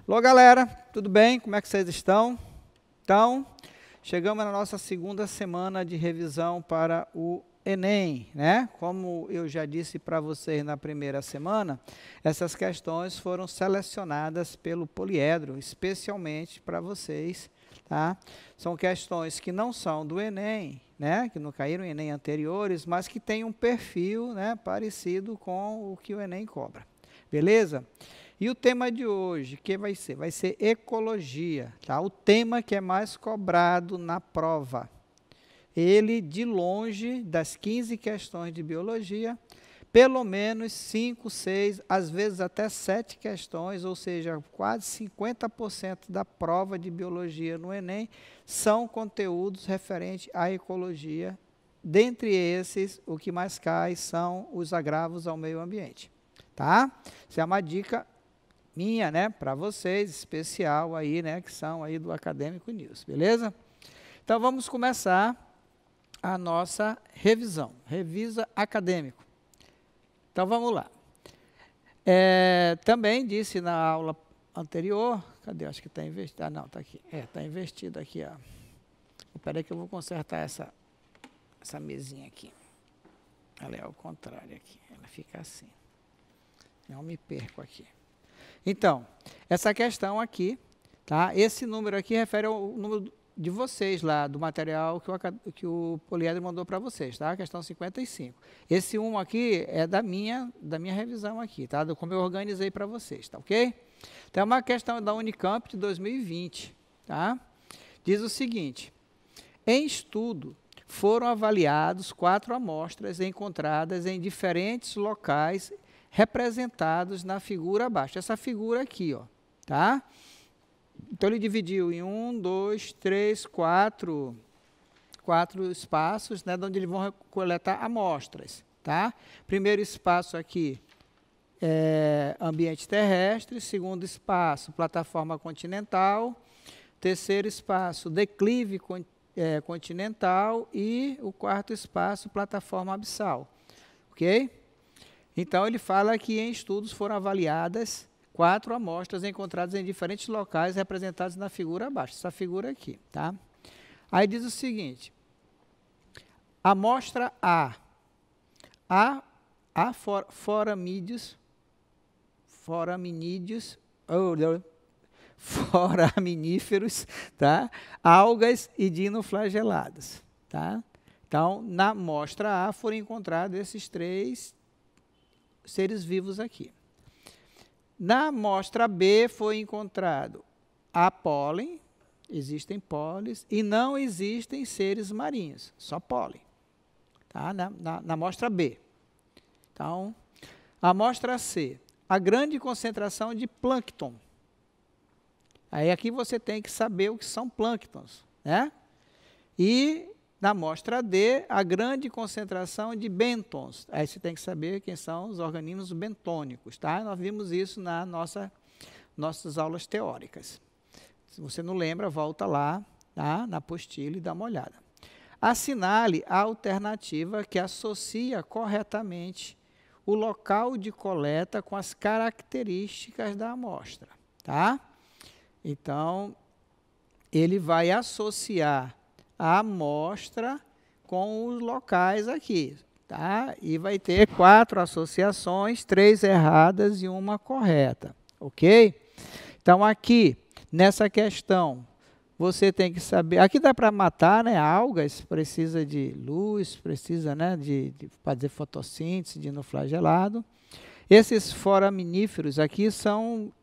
Alô, galera, tudo bem? Como é que vocês estão? Então, chegamos na nossa segunda semana de revisão para o Enem, né? Como eu já disse para vocês na primeira semana, essas questões foram selecionadas pelo Poliedro, especialmente para vocês, tá? São questões que não são do Enem, né? Que não caíram em Enem anteriores, mas que têm um perfil, né, parecido com o que o Enem cobra. Beleza? E o tema de hoje, que vai ser? Vai ser ecologia, tá? O tema que é mais cobrado na prova. Ele, de longe, das 15 questões de biologia, pelo menos 5, 6, às vezes até 7 questões, ou seja, quase 50% da prova de biologia no Enem são conteúdos referentes à ecologia. Dentre esses, o que mais cai são os agravos ao meio ambiente, tá? Essa é uma dica minha, né, para vocês, especial aí, né, que são aí do Acadêmico News, beleza? Então, vamos começar a nossa revisão, revisa acadêmico. Então, vamos lá. Também disse na aula anterior, cadê? Acho que está investido, ah, não, está aqui, está investido aqui, ó. Espera aí que eu vou consertar essa mesinha aqui. Ela é ao contrário aqui, ela fica assim. Não me perco aqui. Então, essa questão aqui, tá? Esse número aqui refere ao número de vocês lá, do material que o Poliedro mandou para vocês, tá? Questão 55. Esse 1 aqui é da minha revisão aqui, tá? Como eu organizei para vocês, tá ok? Então, é uma questão da Unicamp de 2020, tá? Diz o seguinte: em estudo, foram avaliados 4 amostras encontradas em diferentes locais representados na figura abaixo. Essa figura aqui, ó, tá? Então, ele dividiu em 1, 2, 3, 4 espaços, né, onde eles vão coletar amostras, tá? Primeiro espaço aqui é ambiente terrestre, segundo espaço, plataforma continental, terceiro espaço, declive continental e o quarto espaço, plataforma abissal, ok? Então, ele fala que em estudos foram avaliadas 4 amostras encontradas em diferentes locais representados na figura abaixo, essa figura aqui, tá? Aí diz o seguinte: amostra foraminíferos, tá? Algas e dinoflagelados, tá? Então, na amostra A foram encontrados esses 3 seres vivos aqui. Na amostra B foi encontrado a pólen, existem pólenes, e não existem seres marinhos, só pólen, tá? Na amostra B. Então, a amostra C, a grande concentração de plâncton. Aí aqui você tem que saber o que são plânctons, né? E na amostra D, a grande concentração de bentons. Aí você tem que saber quem são os organismos bentônicos, tá? Nós vimos isso nas nossas aulas teóricas. Se você não lembra, volta lá, tá? Na apostila e dá uma olhada. Assinale a alternativa que associa corretamente o local de coleta com as características da amostra, tá? Então, ele vai associar a amostra com os locais aqui, tá? E vai ter 4 associações, 3 erradas e 1 correta, ok? Então, aqui, nessa questão, você tem que saber, aqui dá para matar, né, algas, precisa de luz, precisa, né, de fazer fotossíntese, dinoflagelado. Esses foraminíferos aqui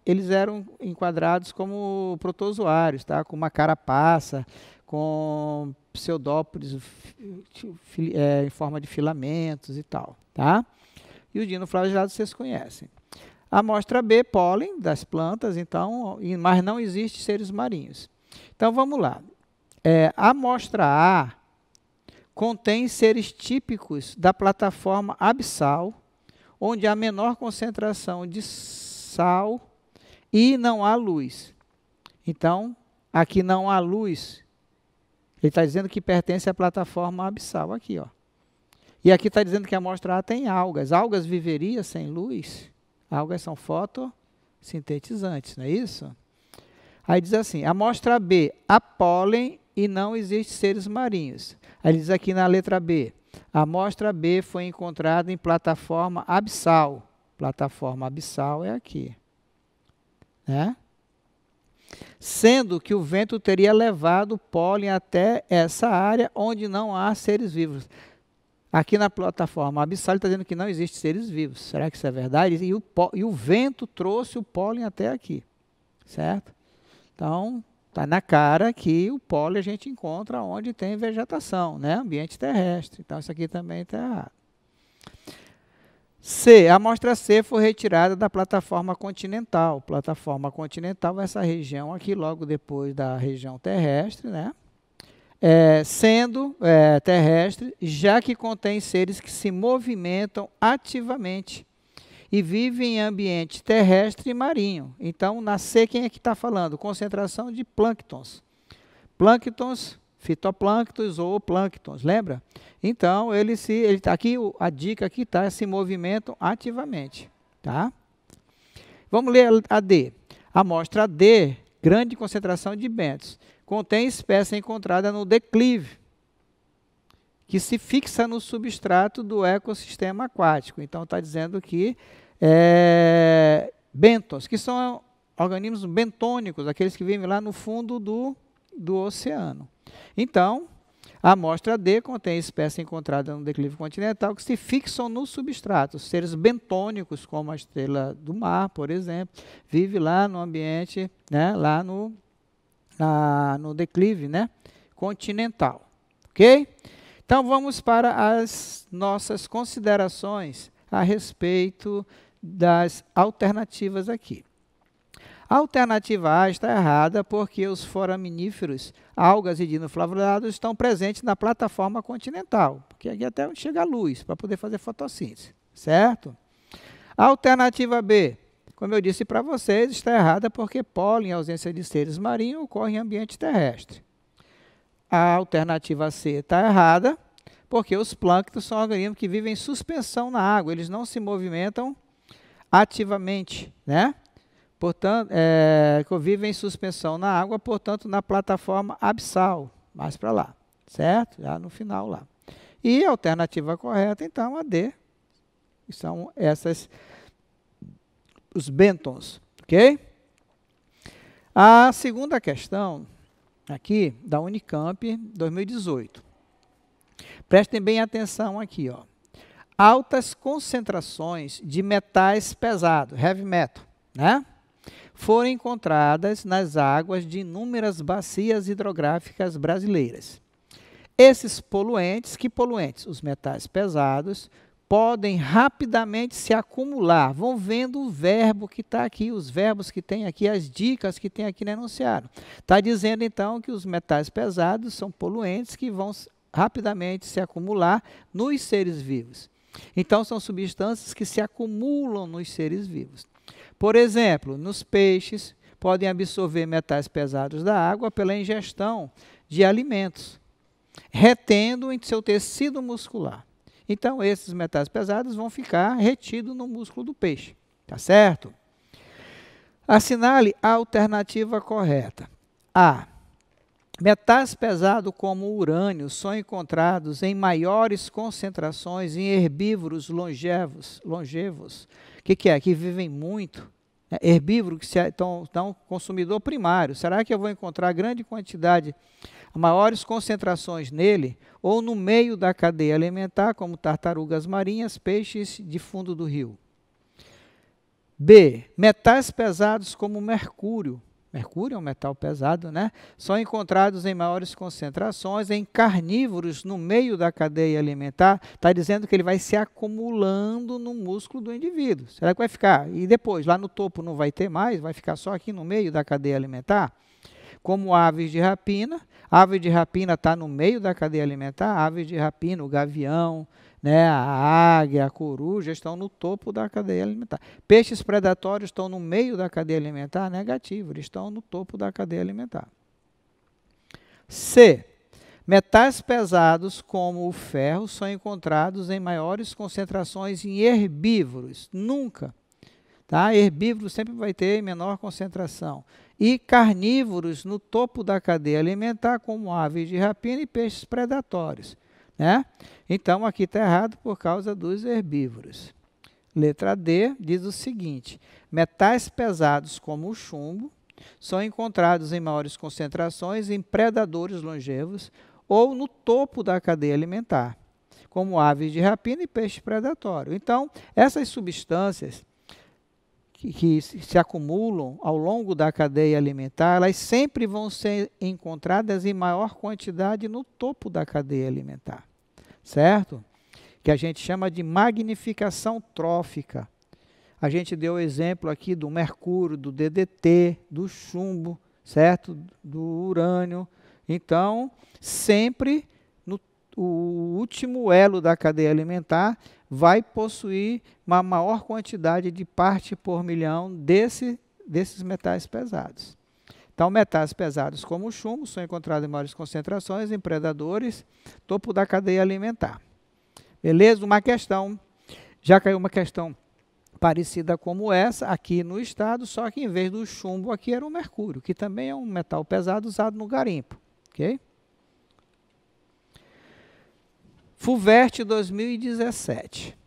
eles eram enquadrados como protozoários, tá? Com uma carapaça, com pseudópodes em forma de filamentos e tal, tá? E o dinoflagelado vocês conhecem. A amostra B, pólen das plantas, então, mas não existe seres marinhos. Então, vamos lá. A amostra A contém seres típicos da plataforma abissal, onde há menor concentração de sal e não há luz. Então, aqui não há luz. Ele está dizendo que pertence à plataforma abissal, aqui, ó. E aqui está dizendo que a amostra A tem algas. Algas viveria sem luz? Algas são fotossintetizantes, não é isso? Aí diz assim, amostra B, há pólen e não existem seres marinhos. Aí diz aqui na letra B, a amostra B foi encontrada em plataforma abissal. Plataforma abissal é aqui, né? Sendo que o vento teria levado o pólen até essa área onde não há seres vivos. Aqui na plataforma abissal ele está dizendo que não existe seres vivos. Será que isso é verdade? E o vento trouxe o pólen até aqui, certo? Então, está na cara que o pólen a gente encontra onde tem vegetação, né? Ambiente terrestre. Então, isso aqui também está errado. C. A amostra C foi retirada da plataforma continental. Plataforma continental é essa região aqui, logo depois da região terrestre, né? Sendo terrestre, já que contém seres que se movimentam ativamente e vivem em ambiente terrestre e marinho. Então, na C, quem é que está falando? Concentração de plânctons. Plânctons, fitoplânctons ou plânctons, lembra? Então, ele tá aqui, a dica aqui está, se movimentam ativamente, tá? Vamos ler a D. Amostra D, grande concentração de bentos. Contém espécie encontrada no declive, que se fixa no substrato do ecossistema aquático. Então, está dizendo que bentons, que são organismos bentônicos, aqueles que vivem lá no fundo do oceano. Então, a amostra D contém espécie encontrada no declive continental que se fixam no substrato. Seres bentônicos, como a estrela do mar, por exemplo, vive lá no ambiente, né, lá no declive, né, continental. Ok? Então, vamos para as nossas considerações a respeito das alternativas aqui. A alternativa A está errada porque os foraminíferos, algas e dinoflavulados estão presentes na plataforma continental, porque aqui até onde chega a luz, para poder fazer fotossíntese, certo? A alternativa B, como eu disse para vocês, está errada porque pólen, em ausência de seres marinhos, ocorre em ambiente terrestre. A alternativa C está errada porque os plânctons são organismos que vivem em suspensão na água, eles não se movimentam ativamente, né? Portanto, vivem em suspensão na água, portanto, na plataforma abissal, mais para lá, certo? Já no final lá. E a alternativa correta, então, a D, são os bentons, ok? A segunda questão, aqui, da Unicamp, 2018. Prestem bem atenção aqui, ó. Altas concentrações de metais pesados, heavy metal, né? Foram encontradas nas águas de inúmeras bacias hidrográficas brasileiras. Esses poluentes, que poluentes? Os metais pesados, podem rapidamente se acumular. Vão vendo o verbo que está aqui, os verbos que tem aqui, as dicas que tem aqui no enunciado. Está dizendo, então, que os metais pesados são poluentes que vão rapidamente se acumular nos seres vivos. Então, são substâncias que se acumulam nos seres vivos. Por exemplo, nos peixes, podem absorver metais pesados da água pela ingestão de alimentos, retendo em seu tecido muscular. Então, esses metais pesados vão ficar retidos no músculo do peixe. Tá certo? Assinale a alternativa correta. A. Metais pesados como o urânio são encontrados em maiores concentrações em herbívoros longevos. O que é? Que vivem muito. Herbívoro que estão consumidor primário. Será que eu vou encontrar grande quantidade, maiores concentrações nele, ou no meio da cadeia alimentar, como tartarugas marinhas, peixes de fundo do rio? B. Metais pesados como mercúrio. Mercúrio é um metal pesado, né? São encontrados em maiores concentrações em carnívoros no meio da cadeia alimentar. Está dizendo que ele vai se acumulando no músculo do indivíduo. Será que vai ficar? E depois, lá no topo não vai ter mais? Vai ficar só aqui no meio da cadeia alimentar? Como aves de rapina. Ave de rapina está no meio da cadeia alimentar. Aves de rapina, o gavião, né, a águia, a coruja estão no topo da cadeia alimentar. Peixes predatórios estão no meio da cadeia alimentar? Negativo, eles estão no topo da cadeia alimentar. C. Metais pesados como o ferro são encontrados em maiores concentrações em herbívoros. Nunca Tá? Herbívoros sempre vai ter menor concentração. E carnívoros no topo da cadeia alimentar, como aves de rapina e peixes predatórios. Né? Então, aqui está errado por causa dos herbívoros. Letra D diz o seguinte: metais pesados como o chumbo são encontrados em maiores concentrações em predadores longevos ou no topo da cadeia alimentar, como aves de rapina e peixe predatório. Então, essas substâncias que se acumulam ao longo da cadeia alimentar, elas sempre vão ser encontradas em maior quantidade no topo da cadeia alimentar, certo? Que a gente chama de magnificação trófica. A gente deu o exemplo aqui do mercúrio, do DDT, do chumbo, certo? Do urânio. Então, sempre o último elo da cadeia alimentar vai possuir uma maior quantidade de parte por milhão desses metais pesados. Então, metais pesados como o chumbo são encontrados em maiores concentrações em predadores, topo da cadeia alimentar. Beleza? Uma questão, já caiu uma questão parecida como essa aqui no estado, só que em vez do chumbo aqui era o mercúrio, que também é um metal pesado usado no garimpo. Ok? FUVEST 2017.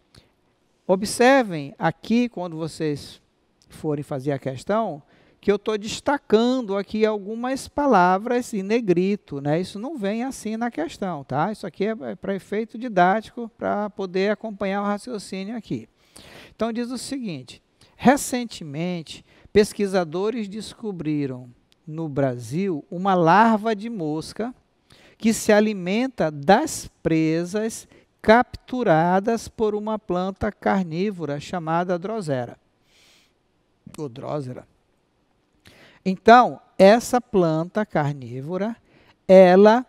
Observem aqui, quando vocês forem fazer a questão, que eu estou destacando aqui algumas palavras em negrito, né? Isso não vem assim na questão, tá? Isso aqui é para efeito didático, para poder acompanhar o raciocínio aqui. Então, diz o seguinte: recentemente, pesquisadores descobriram no Brasil uma larva de mosca que se alimenta das presas capturadas por uma planta carnívora chamada Drosera. Ou Drosera. Então, essa planta carnívora, ela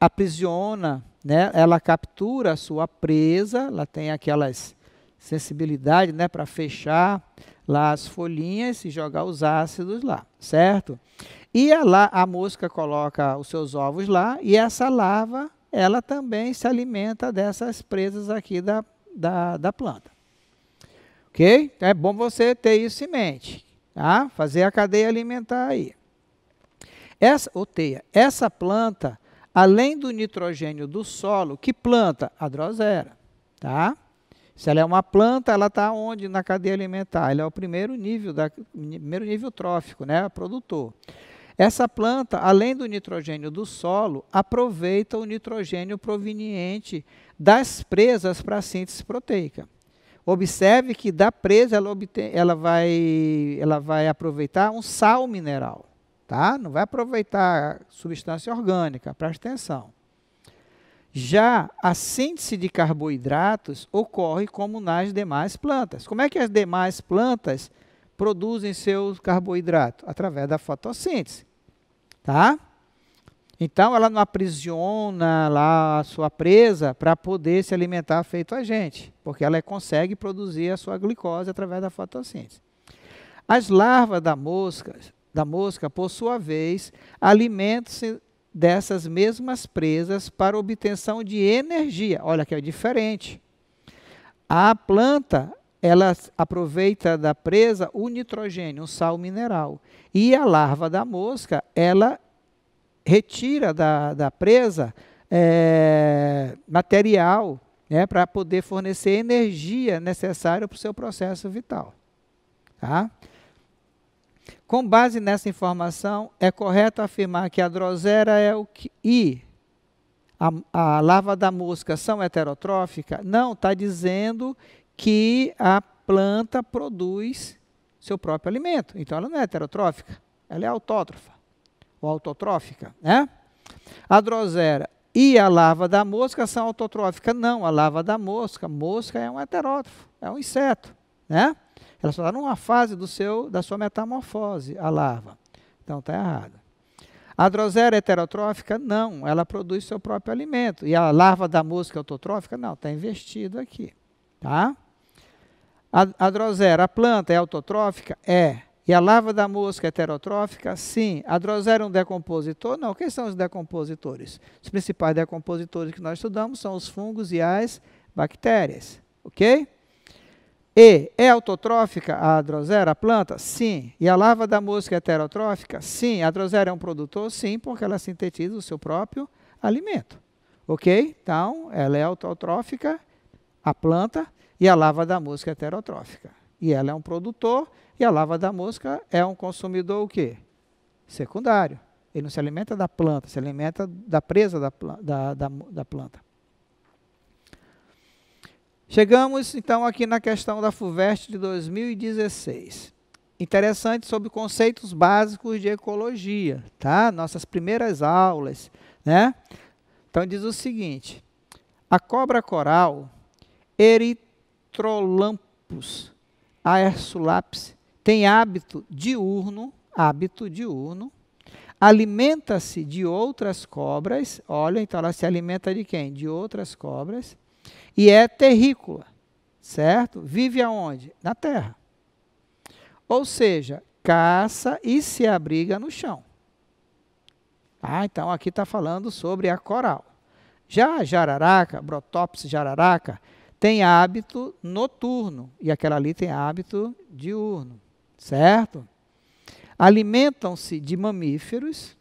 aprisiona, né? Ela captura a sua presa, ela tem aquelas sensibilidades, né, para fechar lá as folhinhas e jogar os ácidos lá, certo? E a mosca coloca os seus ovos lá e essa larva, ela também se alimenta dessas presas aqui da planta. Ok? Então é bom você ter isso em mente, tá? Fazer a cadeia alimentar aí. Essa planta, além do nitrogênio do solo, que planta? A Drosera, tá? Se ela é uma planta, ela está onde na cadeia alimentar? Ela é o primeiro nível trófico, né? Produtor. Essa planta, além do nitrogênio do solo, aproveita o nitrogênio proveniente das presas para a síntese proteica. Observe que da presa ela vai aproveitar um sal mineral, tá? Não vai aproveitar substância orgânica, presta atenção. Já a síntese de carboidratos ocorre como nas demais plantas. Como é que as demais plantas produzem seus carboidratos? Através da fotossíntese, tá? Então, ela não aprisiona lá a sua presa para poder se alimentar feito a gente, porque ela consegue produzir a sua glicose através da fotossíntese. As larvas da mosca, por sua vez, alimentam-se dessas mesmas presas para obtenção de energia. Olha que é diferente. A planta, ela aproveita da presa o nitrogênio, um sal mineral. E a larva da mosca, ela retira da presa material, né, para poder fornecer energia necessária para o seu processo vital. Tá? Com base nessa informação, é correto afirmar que a Drosera e a larva da mosca são heterotróficas? Não, está dizendo que a planta produz seu próprio alimento. Então, ela não é heterotrófica, ela é autótrofa, ou autotrófica, né? A Drosera e a larva da mosca são autotróficas? Não, a larva da mosca é um heterótrofo, é um inseto, né? Ela só está numa fase da sua metamorfose, a larva. Então, está errado. A Drosera é heterotrófica? Não, ela produz seu próprio alimento. E a larva da mosca é autotrófica? Não, está investido aqui. Tá? A Drosera, a planta é autotrófica? É. E a larva da mosca é heterotrófica? Sim. A Drosera é um decompositor? Não. Quem são os decompositores? Os principais decompositores que nós estudamos são os fungos e as bactérias. Ok? E é autotrófica a drosera, a planta? Sim. E a larva da mosca é heterotrófica? Sim. A drosera é um produtor? Sim, porque ela sintetiza o seu próprio alimento. Ok? Então, ela é autotrófica, a planta, e a larva da mosca é heterotrófica. E ela é um produtor, e a larva da mosca é um consumidor o quê? Secundário. Ele não se alimenta da planta, se alimenta da presa da planta. Chegamos, então, aqui na questão da FUVEST de 2016. Interessante sobre conceitos básicos de ecologia, tá? Nossas primeiras aulas, né? Então, diz o seguinte: a cobra coral, Erythrolampus aersulaps, tem hábito diurno, alimenta-se de outras cobras, olha, então ela se alimenta de quem? De outras cobras, e é terrícola, certo? Vive aonde? Na terra. Ou seja, caça e se abriga no chão. Ah, então aqui está falando sobre a coral. Já a jararaca, Brotopsis jararaca, tem hábito noturno, e aquela ali tem hábito diurno, certo? Alimentam-se de mamíferos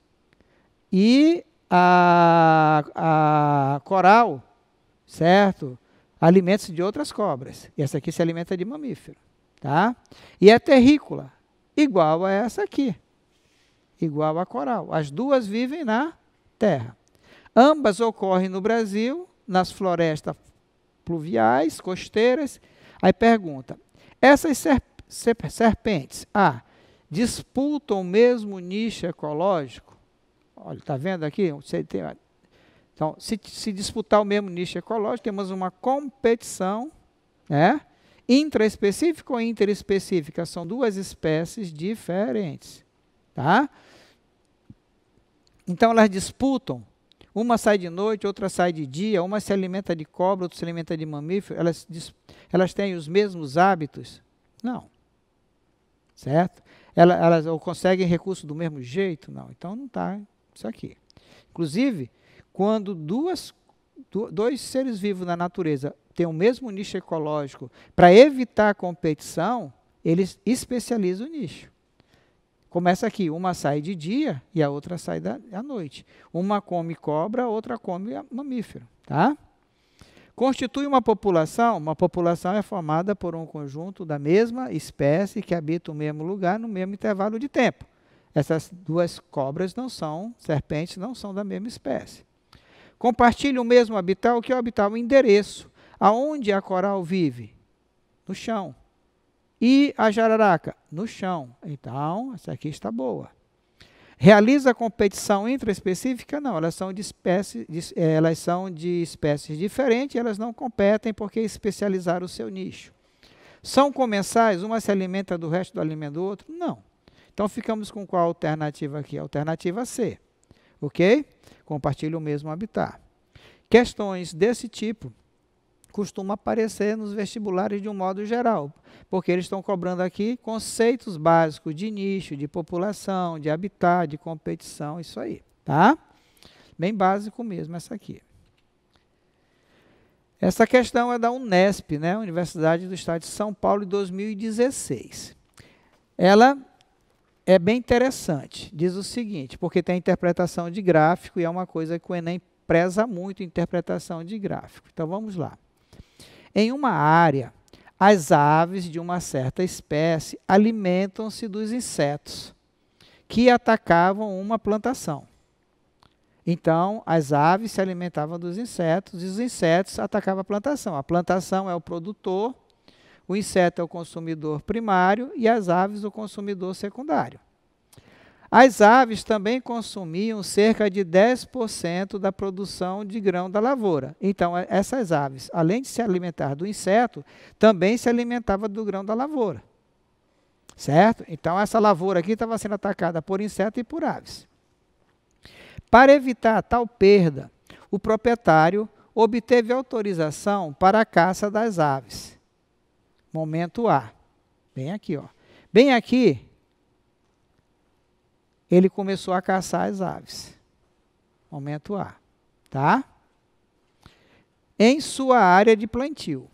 e a coral, certo? Alimenta-se de outras cobras. E essa aqui se alimenta de mamífero, tá? E é terrícola, igual a essa aqui, igual a coral. As duas vivem na terra. Ambas ocorrem no Brasil, nas florestas pluviais, costeiras. Aí pergunta, essas serpentes, disputam o mesmo nicho ecológico? Olha, está vendo aqui? Então, se disputar o mesmo nicho ecológico, temos uma competição, né? Intraespecífica ou interespecífica? São duas espécies diferentes, tá? Então, elas disputam. Uma sai de noite, outra sai de dia, uma se alimenta de cobra, outra se alimenta de mamífero. Elas têm os mesmos hábitos? Não. Certo? Elas conseguem recursos do mesmo jeito? Não. Então, não está isso aqui. Inclusive, quando dois seres vivos na natureza têm o mesmo nicho ecológico, para evitar a competição, eles especializam o nicho. Começa aqui, uma sai de dia e a outra sai à noite. Uma come cobra, a outra come mamífero, tá? Constitui uma população é formada por um conjunto da mesma espécie que habita o mesmo lugar no mesmo intervalo de tempo. Essas duas cobras serpentes não são da mesma espécie. Compartilham o mesmo habitat, o que é o habitat? O endereço. Aonde a coral vive? No chão. E a jararaca? No chão. Então, essa aqui está boa. Realiza competição intraespecífica? Não, elas são de espécies diferentes, elas não competem porque especializaram o seu nicho. São comensais? Uma se alimenta do resto do alimento do outro? Não. Então, ficamos com qual alternativa aqui? A alternativa C. Ok? Compartilham o mesmo habitat. Questões desse tipo costumam aparecer nos vestibulares de um modo geral, porque eles estão cobrando aqui conceitos básicos de nicho, de população, de habitat, de competição, isso aí, tá? Bem básico mesmo essa aqui. Essa questão é da Unesp, né? Universidade do Estado de São Paulo, de 2016. Ela é bem interessante, diz o seguinte, porque tem interpretação de gráfico e é uma coisa que o Enem preza muito, interpretação de gráfico. Então, vamos lá. Em uma área, as aves de uma certa espécie alimentam-se dos insetos que atacavam uma plantação. Então, as aves se alimentavam dos insetos e os insetos atacavam a plantação. A plantação é o produtor, o inseto é o consumidor primário e as aves o consumidor secundário. As aves também consumiam cerca de 10% da produção de grão da lavoura. Então, essas aves, além de se alimentar do inseto, também se alimentavam do grão da lavoura. Certo? Então, essa lavoura aqui estava sendo atacada por inseto e por aves. Para evitar tal perda, o proprietário obteve autorização para a caça das aves. Momento A. Bem aqui, ó. Bem aqui, ele começou a caçar as aves. Momento A. Tá? Em sua área de plantio.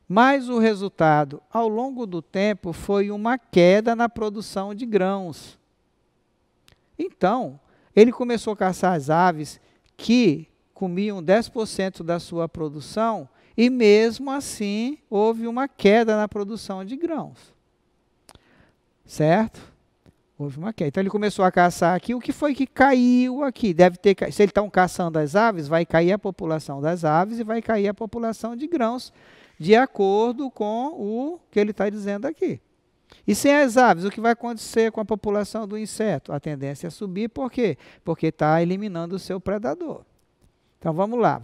mas o resultado, ao longo do tempo, foi uma queda na produção de grãos. Então, ele começou a caçar as aves que comiam 10% da sua produção e, mesmo assim, houve uma queda na produção de grãos. Certo? Houve uma queda. Então, ele começou a caçar aqui. O que foi que caiu aqui? Deve ter, se eles estão caçando as aves, vai cair a população das aves e vai cair a população de grãos, de acordo com o que ele está dizendo aqui. E sem as aves, o que vai acontecer com a população do inseto? A tendência é subir, por quê? Porque está eliminando o seu predador. Então, vamos lá,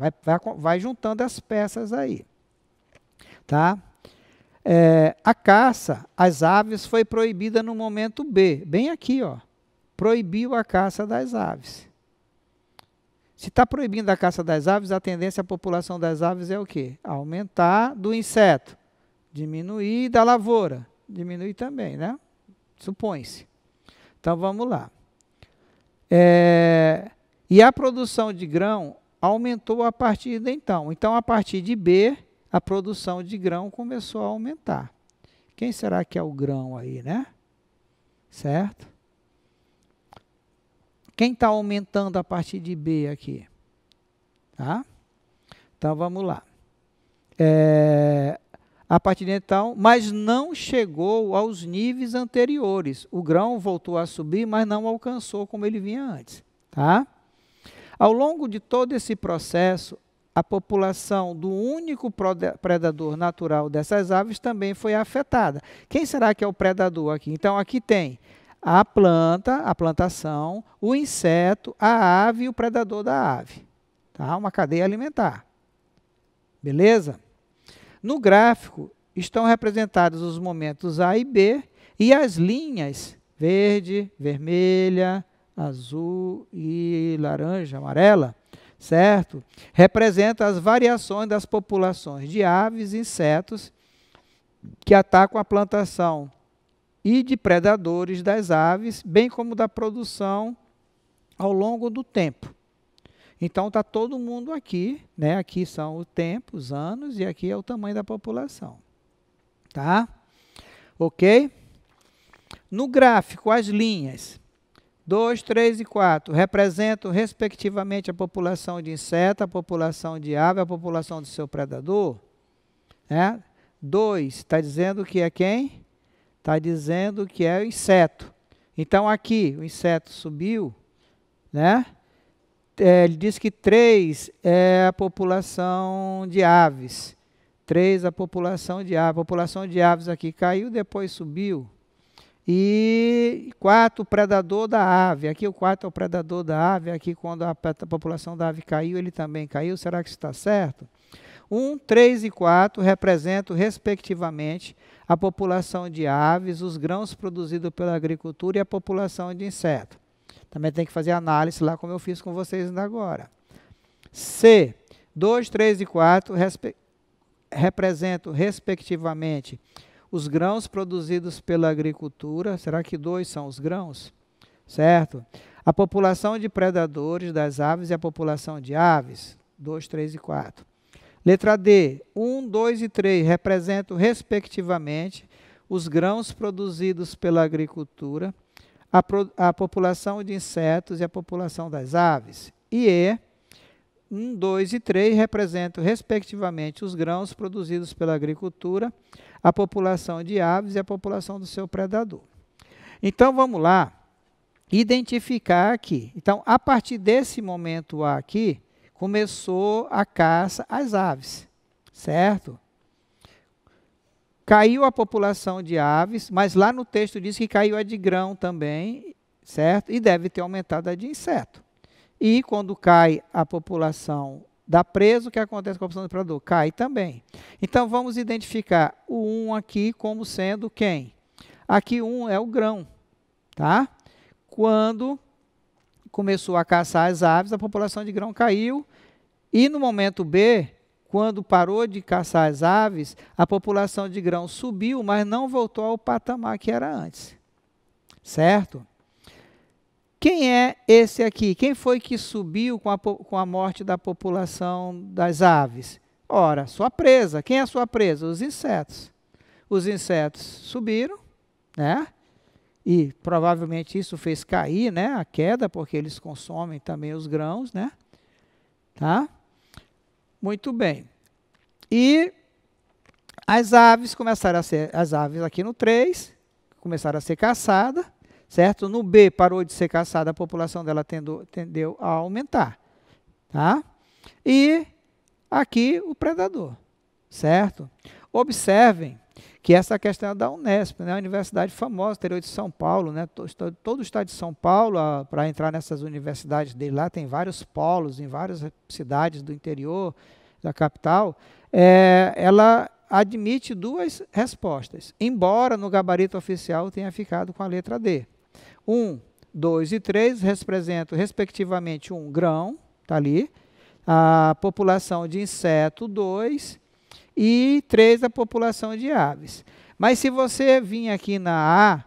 vai juntando as peças aí. Tá? A caça às aves foi proibida no momento B, bem aqui, ó. Proibiu a caça das aves. Se está proibindo a caça das aves, a tendência à população das aves é o quê? Aumentar do inseto, diminuir da lavoura, diminuir também, né? Supõe-se. Então, vamos lá. E a produção de grão aumentou a partir de então. Então, a partir de B, a produção de grão começou a aumentar. Quem será que é o grão aí, né? Certo? Quem está aumentando a partir de B aqui? Tá? Então, vamos lá. A partir de então, mas não chegou aos níveis anteriores. O grão voltou a subir, mas não alcançou como ele vinha antes. Tá? Ao longo de todo esse processo, a população do único predador natural dessas aves também foi afetada. Quem será que é o predador aqui? Então, aqui tem a planta, a plantação, o inseto, a ave e o predador da ave. Tá? Uma cadeia alimentar. Beleza? No gráfico, estão representados os momentos A e B e as linhas verde, vermelha, azul e laranja, amarela, certo? Representa as variações das populações de aves e insetos que atacam a plantação e de predadores das aves, bem como da produção ao longo do tempo. Então, está todo mundo aqui, né? Aqui são o tempo, os anos, e aqui é o tamanho da população. Tá? Ok? No gráfico, as linhas 2, 3 e 4 representam, respectivamente, a população de inseto, a população de ave, a população do seu predador. Né? 2 está dizendo que é quem? Está dizendo que é o inseto. Então, aqui, o inseto subiu, né? Ele diz que 3 é a população de aves. 3 a população de aves. A população de aves aqui caiu, depois subiu. E 4, o predador da ave. Aqui o 4 é o predador da ave. Aqui, quando a população da ave caiu, ele também caiu. Será que isso está certo? 1, 3 e 4 representam, respectivamente, a população de aves, os grãos produzidos pela agricultura e a população de insetos. Também tem que fazer análise lá, como eu fiz com vocês ainda agora. C, 2, 3 e 4 representam, respectivamente, os grãos produzidos pela agricultura. Será que 2 são os grãos? Certo? A população de predadores das aves e a população de aves. 2, 3 e 4. Letra D, 1, 2 e 3 representam, respectivamente, os grãos produzidos pela agricultura, a população de insetos e a população das aves. E E, 1, 2 e 3 representam, respectivamente, os grãos produzidos pela agricultura, a população de aves e a população do seu predador. Então, vamos lá identificar aqui. Então, a partir desse momento A aqui, começou a caça às aves, certo? Caiu a população de aves, mas lá no texto diz que caiu a de grão também, certo? E deve ter aumentado a de inseto. E quando cai a população da presa, o que acontece com a população do predador? Cai também. Então, vamos identificar o 1 aqui como sendo quem? Aqui 1 é o grão, tá? Quando começou a caçar as aves, a população de grão caiu. E no momento B, quando parou de caçar as aves, a população de grão subiu, mas não voltou ao patamar que era antes. Certo? Quem é esse aqui? Quem foi que subiu com a morte da população das aves? Ora, sua presa. Quem é a sua presa? Os insetos. Os insetos subiram, né? E provavelmente isso fez cair, né, a queda, porque eles consomem também os grãos, né? Tá? Muito bem. E as aves começaram a ser, as aves aqui no 3, começaram a ser caçadas, certo? No B parou de ser caçada, a população dela tendeu a aumentar, tá? E aqui o predador, certo? Observem que essa questão é da Unesp, né? A universidade famosa, interior de São Paulo, né? Todo o estado de São Paulo, para entrar nessas universidades dele lá, tem vários polos em várias cidades do interior da capital, ela admite 2 respostas, embora no gabarito oficial tenha ficado com a letra D. 1, 2 e 3 representam, respectivamente, um grão, está ali, a população de inseto 2 e 3 a população de aves. Mas se você vir aqui na A,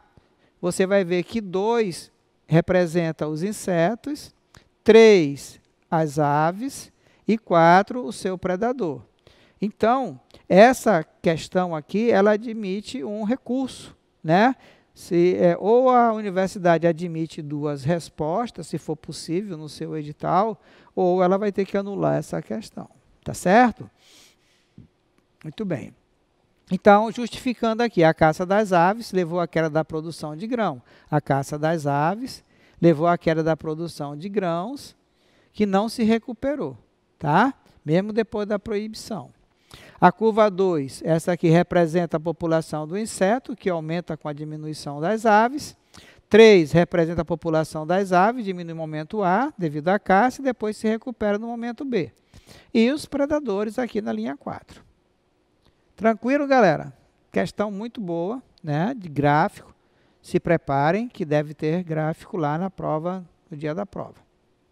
você vai ver que 2 representa os insetos, 3 as aves e 4 o seu predador. Então, essa questão aqui, ela admite um recurso, né? Ou a universidade admite 2 respostas, se for possível, no seu edital, ou ela vai ter que anular essa questão, tá certo? Muito bem. Então, justificando aqui, a caça das aves levou à queda da produção de grão. A caça das aves levou à queda da produção de grãos, que não se recuperou, tá? Mesmo depois da proibição. A curva 2, essa aqui representa a população do inseto, que aumenta com a diminuição das aves. 3 representa a população das aves, diminui no momento A, devido à caça, e depois se recupera no momento B. E os predadores aqui na linha 4. Tranquilo, galera? Questão muito boa, né, de gráfico. Se preparem, que deve ter gráfico lá na prova, no dia da prova.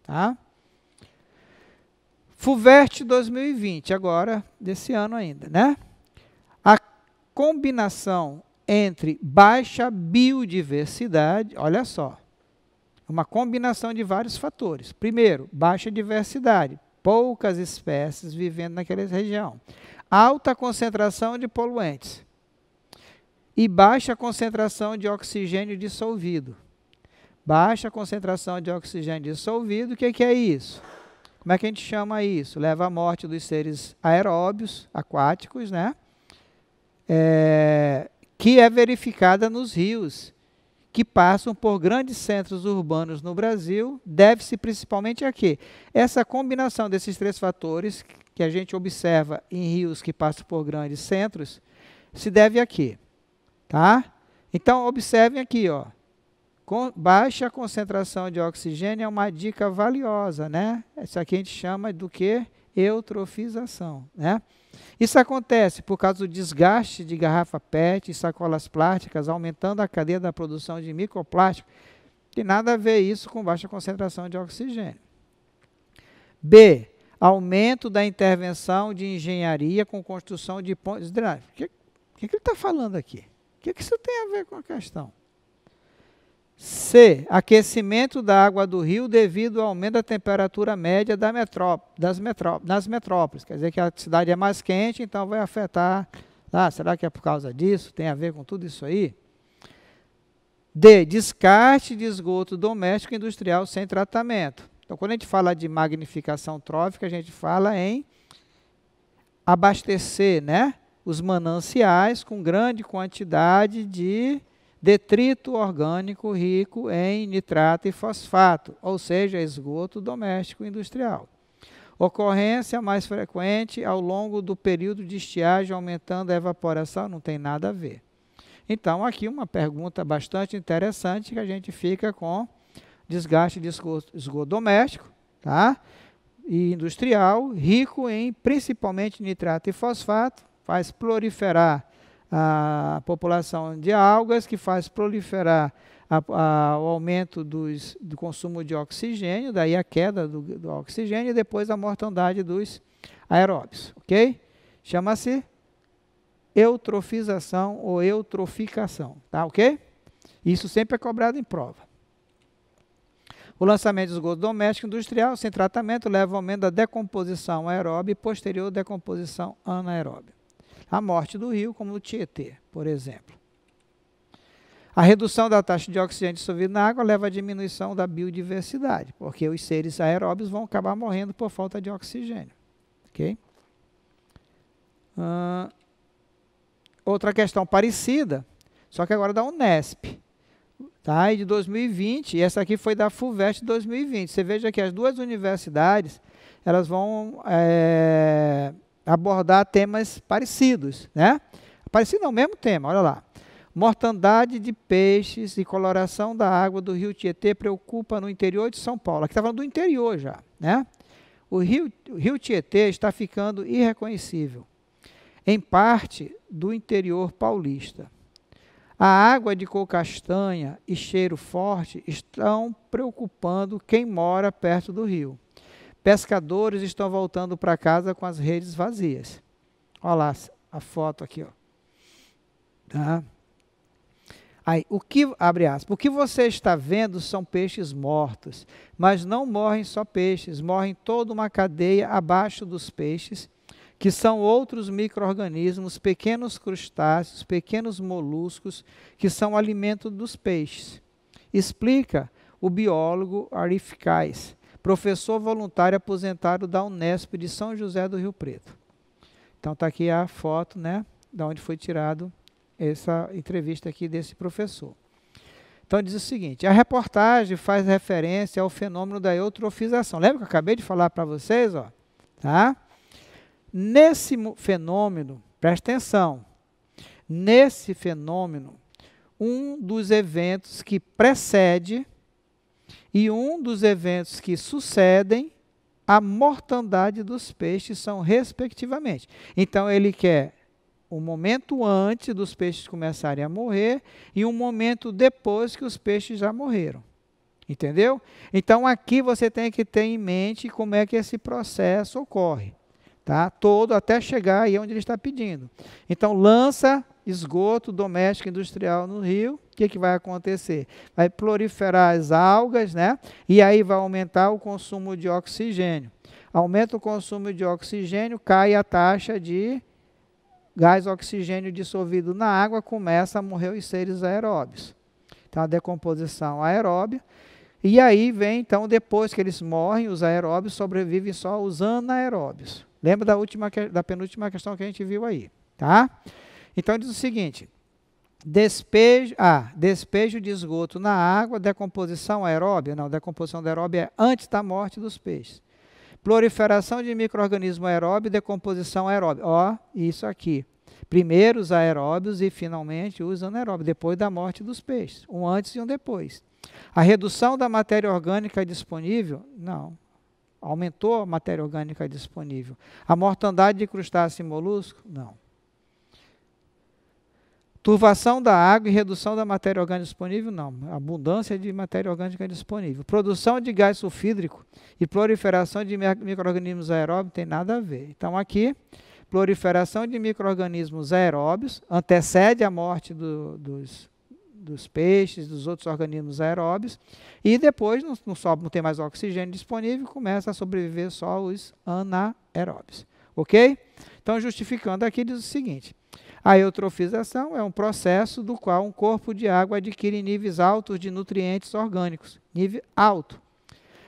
Tá? FUVEST 2020, agora, desse ano ainda, né? A combinação entre baixa biodiversidade, olha só, uma combinação de vários fatores. Primeiro, baixa diversidade, poucas espécies vivendo naquela região. Alta concentração de poluentes e baixa concentração de oxigênio dissolvido. Baixa concentração de oxigênio dissolvido, o que é isso? Como é que a gente chama isso? Leva à morte dos seres aeróbios, aquáticos, né? Que é verificada nos rios, que passam por grandes centros urbanos no Brasil, deve-se principalmente a quê? Essa combinação desses 3 fatores que a gente observa em rios que passam por grandes centros, se deve a quê? Tá? Então, observem aqui, ó. Baixa concentração de oxigênio é uma dica valiosa, né? Isso aqui a gente chama do que? Eutrofização, né? Isso acontece por causa do desgaste de garrafa PET e sacolas plásticas, aumentando a cadeia da produção de microplástico. Não tem nada a ver isso com baixa concentração de oxigênio. B. Aumento da intervenção de engenharia com construção de pontes hidráulicas. O que ele está falando aqui? O que isso tem a ver com a questão? C. Aquecimento da água do rio devido ao aumento da temperatura média das metrópoles. Quer dizer que a cidade é mais quente, então vai afetar. Será que é por causa disso? Tem a ver com tudo isso aí? D. Descarte de esgoto doméstico e industrial sem tratamento. Então, quando a gente fala de magnificação trófica, a gente fala em abastecer, né, os mananciais com grande quantidade de detrito orgânico rico em nitrato e fosfato, ou seja, esgoto doméstico industrial. Ocorrência mais frequente ao longo do período de estiagem, aumentando a evaporação, não tem nada a ver. Então, aqui uma pergunta bastante interessante que a gente fica com desgaste de esgoto doméstico, tá? E industrial, rico em principalmente nitrato e fosfato, faz proliferar a população de algas, que faz proliferar o aumento do consumo de oxigênio, daí a queda do oxigênio e depois a mortandade dos aeróbios, ok? Chama-se eutrofização ou eutroficação, tá ok? Isso sempre é cobrado em prova. O lançamento de esgoto doméstico industrial sem tratamento leva ao aumento da decomposição aeróbica e posterior decomposição anaeróbica. A morte do rio, como o Tietê, por exemplo. A redução da taxa de oxigênio dissolvido na água leva à diminuição da biodiversidade, porque os seres aeróbios vão acabar morrendo por falta de oxigênio. Ok? Outra questão parecida, só que agora da Unesp. Tá? E de 2020, e essa aqui foi da FUVEST de 2020. Você veja que as duas universidades, elas vão abordar temas parecidos, né? Parecido não, mesmo tema, olha lá. Mortandade de peixes e coloração da água do rio Tietê preocupa no interior de São Paulo. Aqui está falando do interior já, né? O rio Tietê está ficando irreconhecível, em parte do interior paulista. A água de cor castanha e cheiro forte estão preocupando quem mora perto do rio. Pescadores estão voltando para casa com as redes vazias. Olha lá a foto aqui, ó. Tá? Aí, abre aspas, o que você está vendo são peixes mortos, mas não morrem só peixes, morrem toda uma cadeia abaixo dos peixes, que são outros micro-organismos, pequenos crustáceos, pequenos moluscos, que são alimento dos peixes. Explica o biólogo Arif Kais, professor voluntário aposentado da Unesp de São José do Rio Preto. Então está aqui a foto, né, de onde foi tirado essa entrevista aqui desse professor. Então diz o seguinte, a reportagem faz referência ao fenômeno da eutrofização. Lembra que eu acabei de falar para vocês? Ó, tá? Nesse fenômeno, presta atenção, nesse fenômeno, um dos eventos que precede e um dos eventos que sucedem a mortandade dos peixes são respectivamente. Então ele quer um momento antes dos peixes começarem a morrer e um momento depois que os peixes já morreram. Entendeu? Então aqui você tem que ter em mente como é que esse processo ocorre. Tá? Todo até chegar aí onde ele está pedindo. Então lança esgoto doméstico industrial no rio, o que vai acontecer? Vai proliferar as algas, né? E aí vai aumentar o consumo de oxigênio. Aumenta o consumo de oxigênio, cai a taxa de gás oxigênio dissolvido na água, começa a morrer os seres aeróbios. Então, a decomposição aeróbia. E aí vem, então, depois que eles morrem, os aeróbios sobrevivem só os anaeróbios. Lembra da penúltima questão que a gente viu aí, tá? Então, diz o seguinte, despejo de esgoto na água, decomposição aeróbia. Não, decomposição aeróbia é antes da morte dos peixes. Proliferação de micro-organismo aeróbio, decomposição aeróbia. Ó, isso aqui. Primeiro os aeróbios e, finalmente, os anaeróbios, depois da morte dos peixes. Um antes e um depois. A redução da matéria orgânica disponível? Não. Aumentou a matéria orgânica disponível. A mortandade de crustáceo e molusco? Não. Turvação da água e redução da matéria orgânica disponível? Não. Abundância de matéria orgânica disponível. Produção de gás sulfídrico e proliferação de micro-organismos aeróbios tem nada a ver. Então, aqui, proliferação de micro-organismos aeróbios antecede a morte dos peixes, dos outros organismos aeróbios, e depois não tem mais oxigênio disponível, começa a sobreviver só os anaeróbios. Ok? Então, justificando aqui, diz o seguinte, a eutrofização é um processo do qual um corpo de água adquire níveis altos de nutrientes orgânicos, nível alto,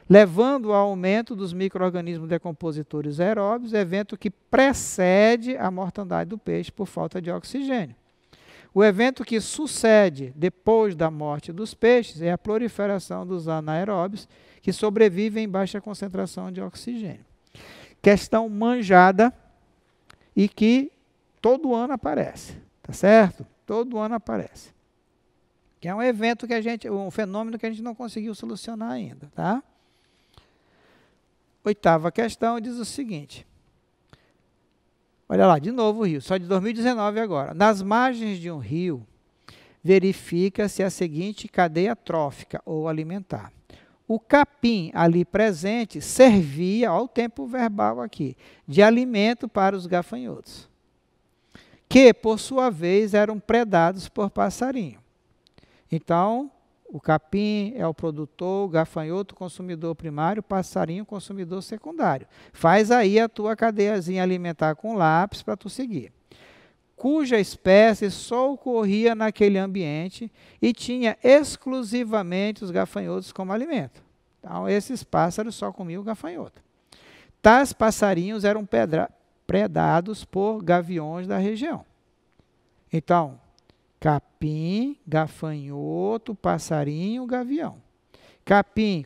levando ao aumento dos micro-organismos decompositores aeróbios, evento que precede a mortandade do peixe por falta de oxigênio. O evento que sucede depois da morte dos peixes é a proliferação dos anaeróbios, que sobrevivem em baixa concentração de oxigênio. Questão manjada e que todo ano aparece, tá certo? Todo ano aparece. Que é um evento um fenômeno que a gente não conseguiu solucionar ainda, tá? Oitava questão diz o seguinte. Olha lá, de novo o rio, só de 2019 agora. Nas margens de um rio, verifica-se a seguinte cadeia trófica ou alimentar. O capim ali presente servia, olha o tempo verbal aqui, de alimento para os gafanhotos, que, por sua vez, eram predados por passarinho. Então, o capim é o produtor, o gafanhoto, consumidor primário, o passarinho, consumidor secundário. Faz aí a tua cadeiazinha alimentar com lápis para tu seguir. Cuja espécie só ocorria naquele ambiente e tinha exclusivamente os gafanhotos como alimento. Então, esses pássaros só comiam gafanhoto. Tais passarinhos eram predados por gaviões da região. Então, capim, gafanhoto, passarinho, gavião. Capim,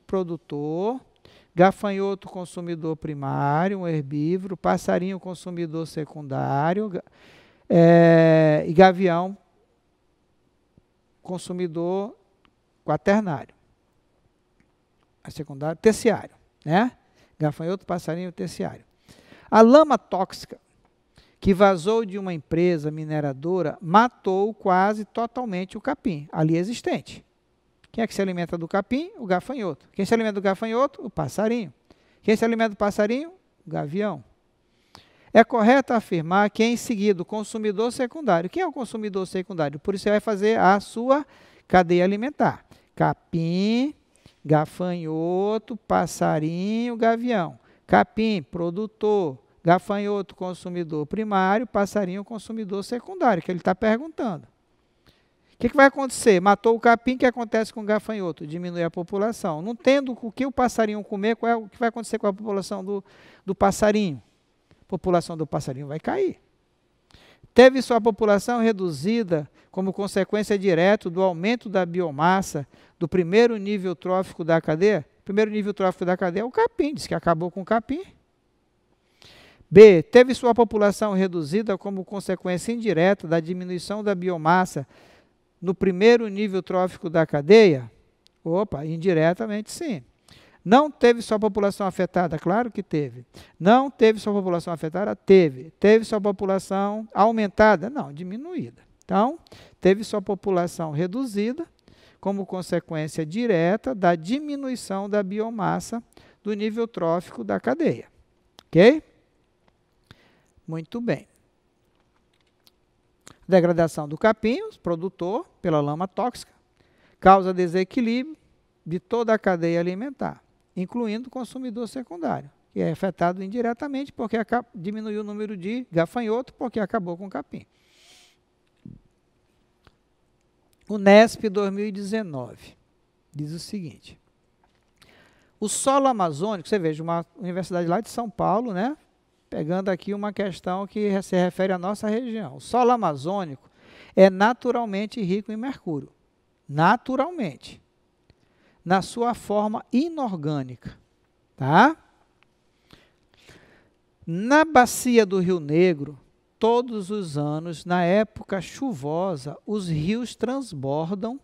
produtor. Gafanhoto, consumidor primário, um herbívoro. Passarinho, consumidor secundário. E gavião, consumidor quaternário. Secundário, terciário, né? Gafanhoto, passarinho, terciário. A lama tóxica que vazou de uma empresa mineradora matou quase totalmente o capim ali existente. Quem é que se alimenta do capim? O gafanhoto. Quem se alimenta do gafanhoto? O passarinho. Quem se alimenta do passarinho? O gavião. É correto afirmar que, em seguida, o consumidor secundário. Quem é o consumidor secundário? Por isso, você vai fazer a sua cadeia alimentar. Capim, gafanhoto, passarinho, gavião. Capim, produtor. Gafanhoto, consumidor primário. Passarinho, consumidor secundário, que ele está perguntando. O que vai acontecer? Matou o capim, o que acontece com o gafanhoto? Diminui a população. Não tendo o que o passarinho comer, o que vai acontecer com a população do passarinho? A população do passarinho vai cair. Teve sua população reduzida como consequência direta do aumento da biomassa do primeiro nível trófico da cadeia? O primeiro nível trófico da cadeia é o capim, diz que acabou com o capim. B. Teve sua população reduzida como consequência indireta da diminuição da biomassa no primeiro nível trófico da cadeia? Opa, indiretamente sim. Não teve sua população afetada? Claro que teve. Não teve sua população afetada? Teve. Teve sua população aumentada? Não, diminuída. Então, teve sua população reduzida como consequência direta da diminuição da biomassa do nível trófico da cadeia. Ok? Muito bem. Degradação do capim, produtor, pela lama tóxica, causa desequilíbrio de toda a cadeia alimentar, incluindo o consumidor secundário, que é afetado indiretamente porque diminuiu o número de gafanhoto, porque acabou com o capim. O NESP 2019 diz o seguinte: o solo amazônico, você veja, uma universidade lá de São Paulo, né? Pegando aqui uma questão que se refere à nossa região. O solo amazônico é naturalmente rico em mercúrio. Naturalmente. Na sua forma inorgânica. Tá? Na bacia do Rio Negro, todos os anos, na época chuvosa, os rios transbordam,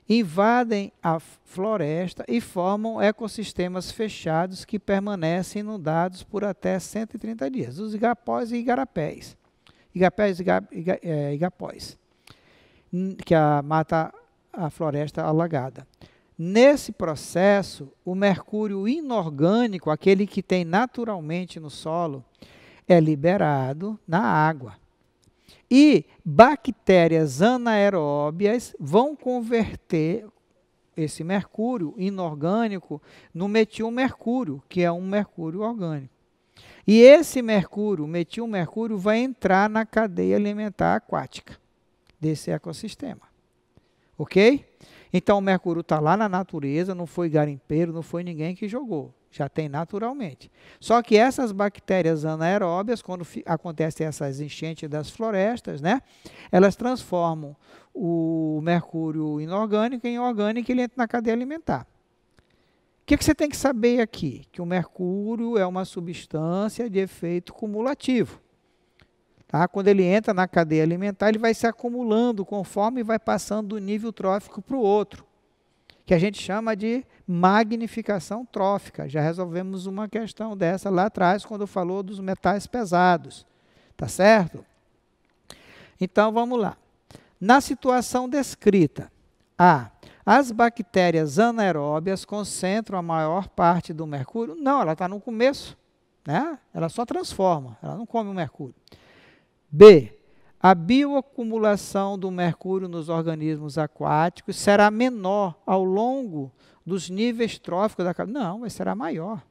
invadem a floresta e formam ecossistemas fechados que permanecem inundados por até 130 dias. Os igapós e igarapés. Igapés e igapós, que mata a floresta alagada. Nesse processo, o mercúrio inorgânico, aquele que tem naturalmente no solo, é liberado na água. E bactérias anaeróbias vão converter esse mercúrio inorgânico no metilmercúrio, que é um mercúrio orgânico. E esse mercúrio, metilmercúrio, vai entrar na cadeia alimentar aquática desse ecossistema. Ok? Então, o mercúrio está lá na natureza, não foi garimpeiro, não foi ninguém que jogou. Já tem naturalmente. Só que essas bactérias anaeróbias, quando acontecem essas enchentes das florestas, né, elas transformam o mercúrio inorgânico em orgânico e ele entra na cadeia alimentar. O que você tem que saber aqui? Que o mercúrio é uma substância de efeito cumulativo. Tá? Quando ele entra na cadeia alimentar, ele vai se acumulando conforme vai passando do nível trófico para o outro, que a gente chama de magnificação trófica. Já resolvemos uma questão dessa lá atrás, quando falou dos metais pesados. Tá certo? Então, vamos lá. Na situação descrita, as bactérias anaeróbias concentram a maior parte do mercúrio? Não, ela está no começo, né? Ela só transforma, ela não come o mercúrio. B. a bioacumulação do mercúrio nos organismos aquáticos será menor ao longo dos níveis tróficos da cadeia. Não, mas será maior.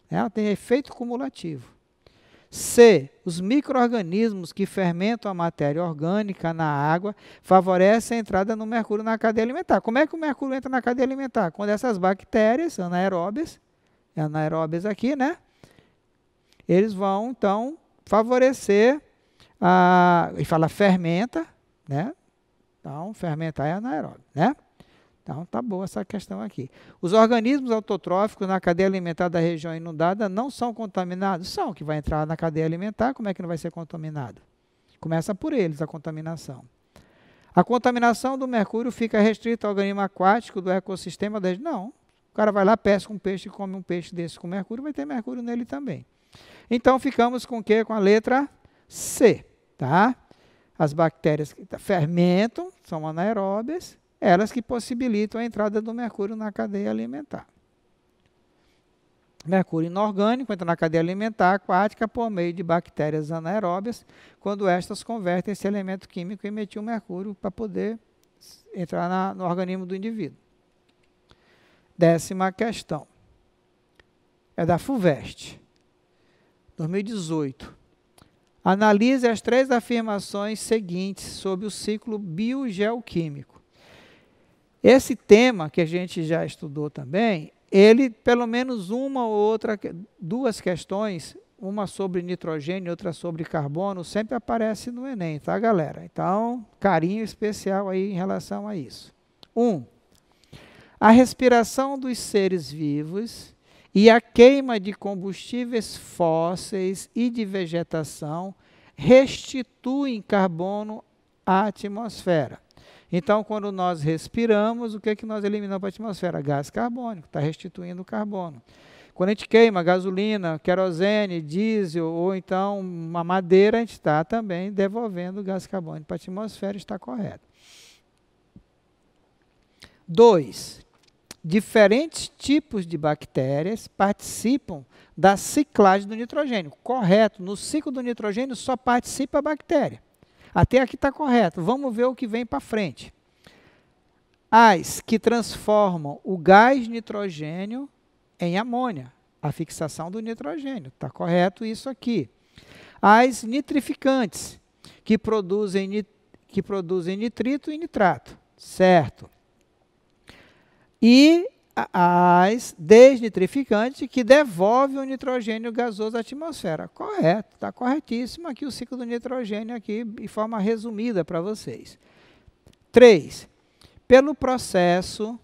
Ela tem efeito cumulativo. C. Os micro-organismos que fermentam a matéria orgânica na água favorecem a entrada do mercúrio na cadeia alimentar. Como é que o mercúrio entra na cadeia alimentar? Quando essas bactérias anaeróbias aqui, né? Eles vão, então, favorecer e fala fermenta, né? Então, fermentar é anaeróbio, né? Então, tá boa essa questão aqui. Os organismos autotróficos na cadeia alimentar da região inundada não são contaminados? São, que vai entrar na cadeia alimentar, como é que não vai ser contaminado? Começa por eles a contaminação. A contaminação do mercúrio fica restrita ao organismo aquático do ecossistema da região? Não. O cara vai lá, pesca um peixe e come um peixe desse com mercúrio, vai ter mercúrio nele também. Então, ficamos com o quê? Com a letra C, tá? As bactérias que fermentam, são anaeróbias, elas que possibilitam a entrada do mercúrio na cadeia alimentar. Mercúrio inorgânico entra na cadeia alimentar aquática por meio de bactérias anaeróbias, quando estas convertem esse elemento químico em metilmercúrio para poder entrar no organismo do indivíduo. 10ª questão. É da FUVEST, 2018. Analise as 3 afirmações seguintes sobre o ciclo biogeoquímico. Esse tema, que a gente já estudou também, ele, pelo menos uma ou outra, 2 questões, uma sobre nitrogênio e outra sobre carbono, sempre aparece no Enem, tá, galera? Então, carinho especial aí em relação a isso. 1. A respiração dos seres vivos e a queima de combustíveis fósseis e de vegetação restituem carbono à atmosfera. Então, quando nós respiramos, o que é que nós eliminamos para a atmosfera? Gás carbônico, está restituindo carbono. Quando a gente queima gasolina, querosene, diesel ou então uma madeira, a gente está também devolvendo gás carbônico para a atmosfera, está correto. 2. Diferentes tipos de bactérias participam da ciclagem do nitrogênio. Correto, no ciclo do nitrogênio só participa a bactéria. Até aqui está correto. Vamos ver o que vem para frente. As que transformam o gás nitrogênio em amônia. A fixação do nitrogênio. Está correto isso aqui. As nitrificantes, que produzem nitrito e nitrato. Certo. E as desnitrificantes, que devolvem o nitrogênio gasoso à atmosfera. Correto, está corretíssimo aqui o ciclo do nitrogênio aqui, de forma resumida para vocês. 3. Pelo processo